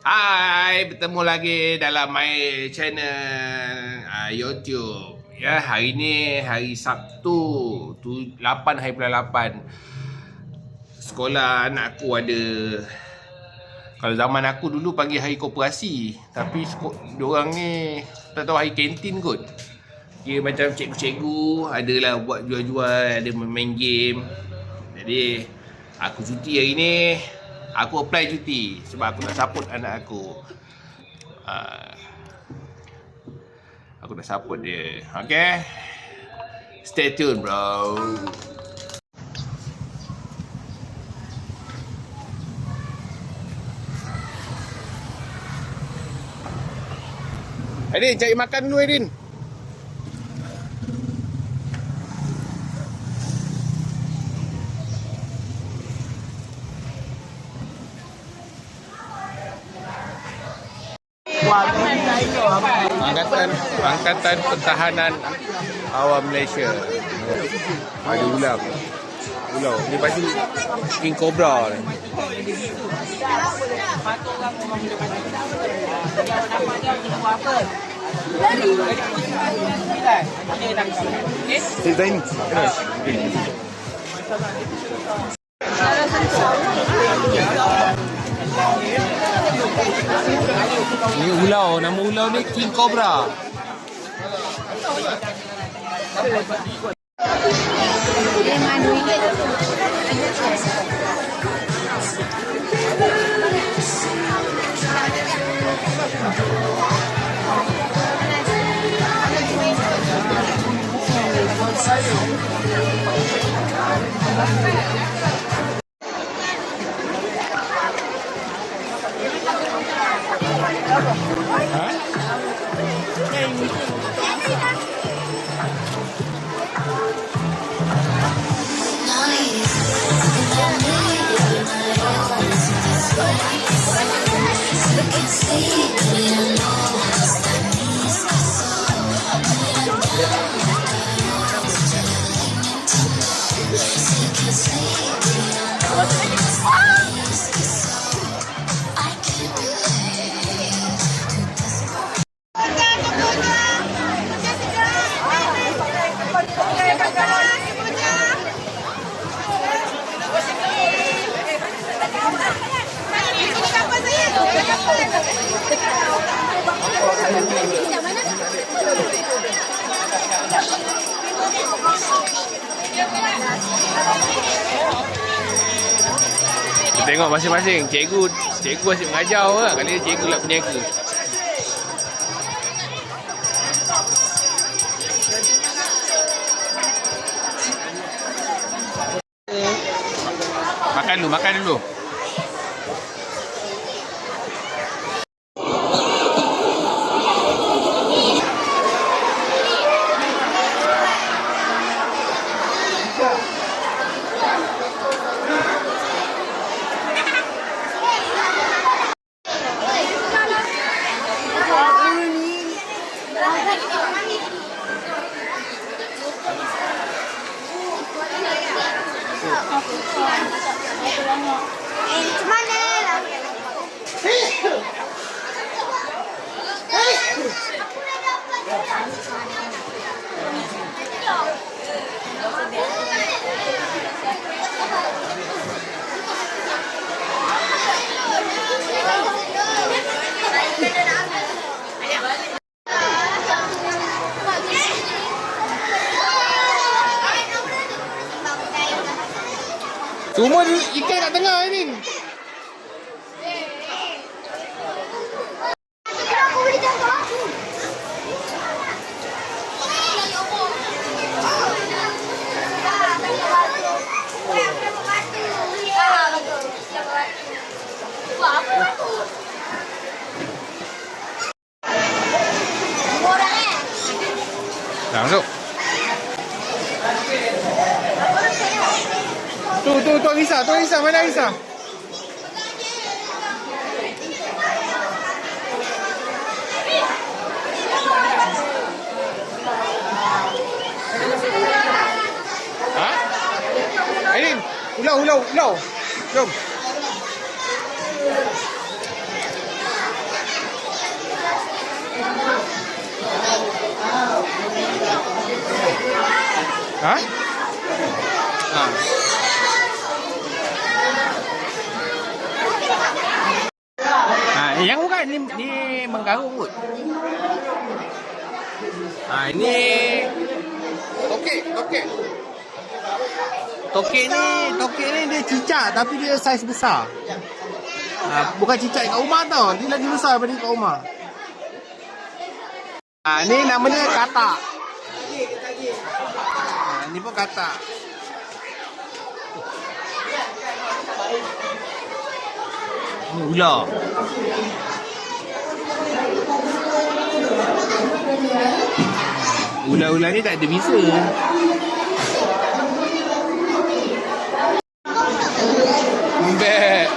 Hai, bertemu lagi dalam my channel YouTube. Ya, hari ni hari Sabtu 8 hari bulan 8. Sekolah anak aku ada. Kalau zaman aku dulu panggil hari koperasi, tapi diorang ni tak tahu hari kantin kot. Dia macam cikgu-cikgu adalah buat jual-jual, ada main game. Jadi aku cuti hari ni. Aku apply cuti sebab aku nak support anak aku. Aku nak support dia. Okay? Stay tune, bro. Aidin, cari makan dulu, Aidin. Angkatan Pertahanan Awam Malaysia. Ada ulang. Ni baju King Cobra ni. Zain. Ni ulau, nama ulau ni King Cobra. Tengok masing-masing. Cikgu asyik mengajar lah. Kali ni cikgu lah peniaga. Makan dulu. Semua ikan kat tengah ni. Dah masuk. Tu Risa, mana Risa? Ha? Aidin, ulau. Jom. Ha? Ha. Yang bukan ni menggarung kot. Ini tokek. Tokek ni dia cicak tapi dia saiz besar. Bukan cicak kat rumah tau. Dia lagi besar daripada kat rumah. Ni namanya katak. Ni pun katak. Ni ular. Ular-ular ni tak ada bisa. Lembek.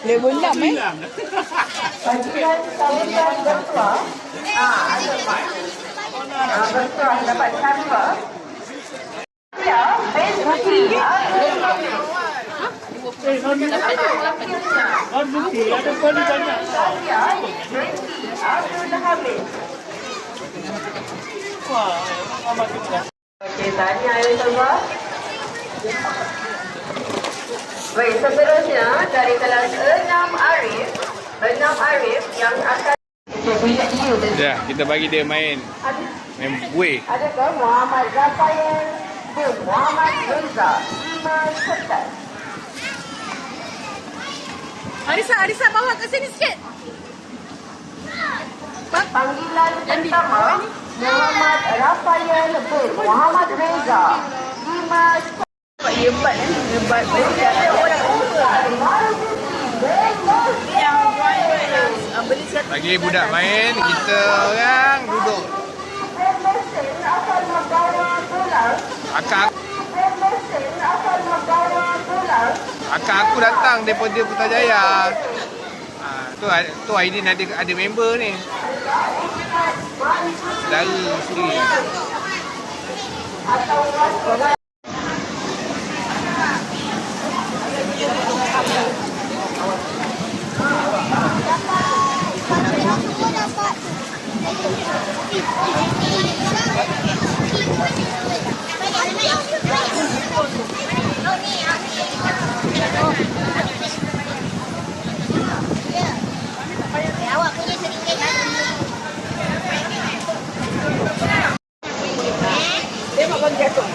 Dia bulam Bagian saluran bertuah. Bertuah dapat transfer. Ya, basically ada kali banyak. Saya Abdul Hamid. Wah, amat kita. Okey, tanya ya semua. Baik, seterusnya dari kelas 6 Arif yang akan Ya, kita bagi dia main buih. Adakah Muhammad Rafael bin Muhammad Reza Iman Serta? Arisa bawa ke sini sikit. Panggilan pertama Muhammad Rafael bin Muhammad Reza Iman Serta. Hebat hebat ada orang yang beli satu. Bagi budak main, kita orang duduk. Akak aku datang daripada Putrajaya. Tu Aidin ada member ni. Saudara sendiri. Awak punya sedikit Tengok bagi jatuh.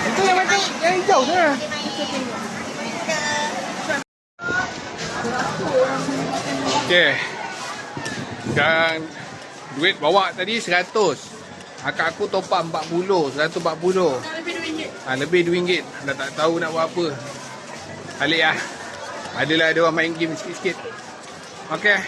Itu yang macam yang hijau tu lah. Okey. Sekarang duit bawa tadi 100. Akak aku top up 40, 140. Lebih RM2. Dah tak tahu nak buat apa. Balik lah. Adalah dia orang main game sikit-sikit. Okay.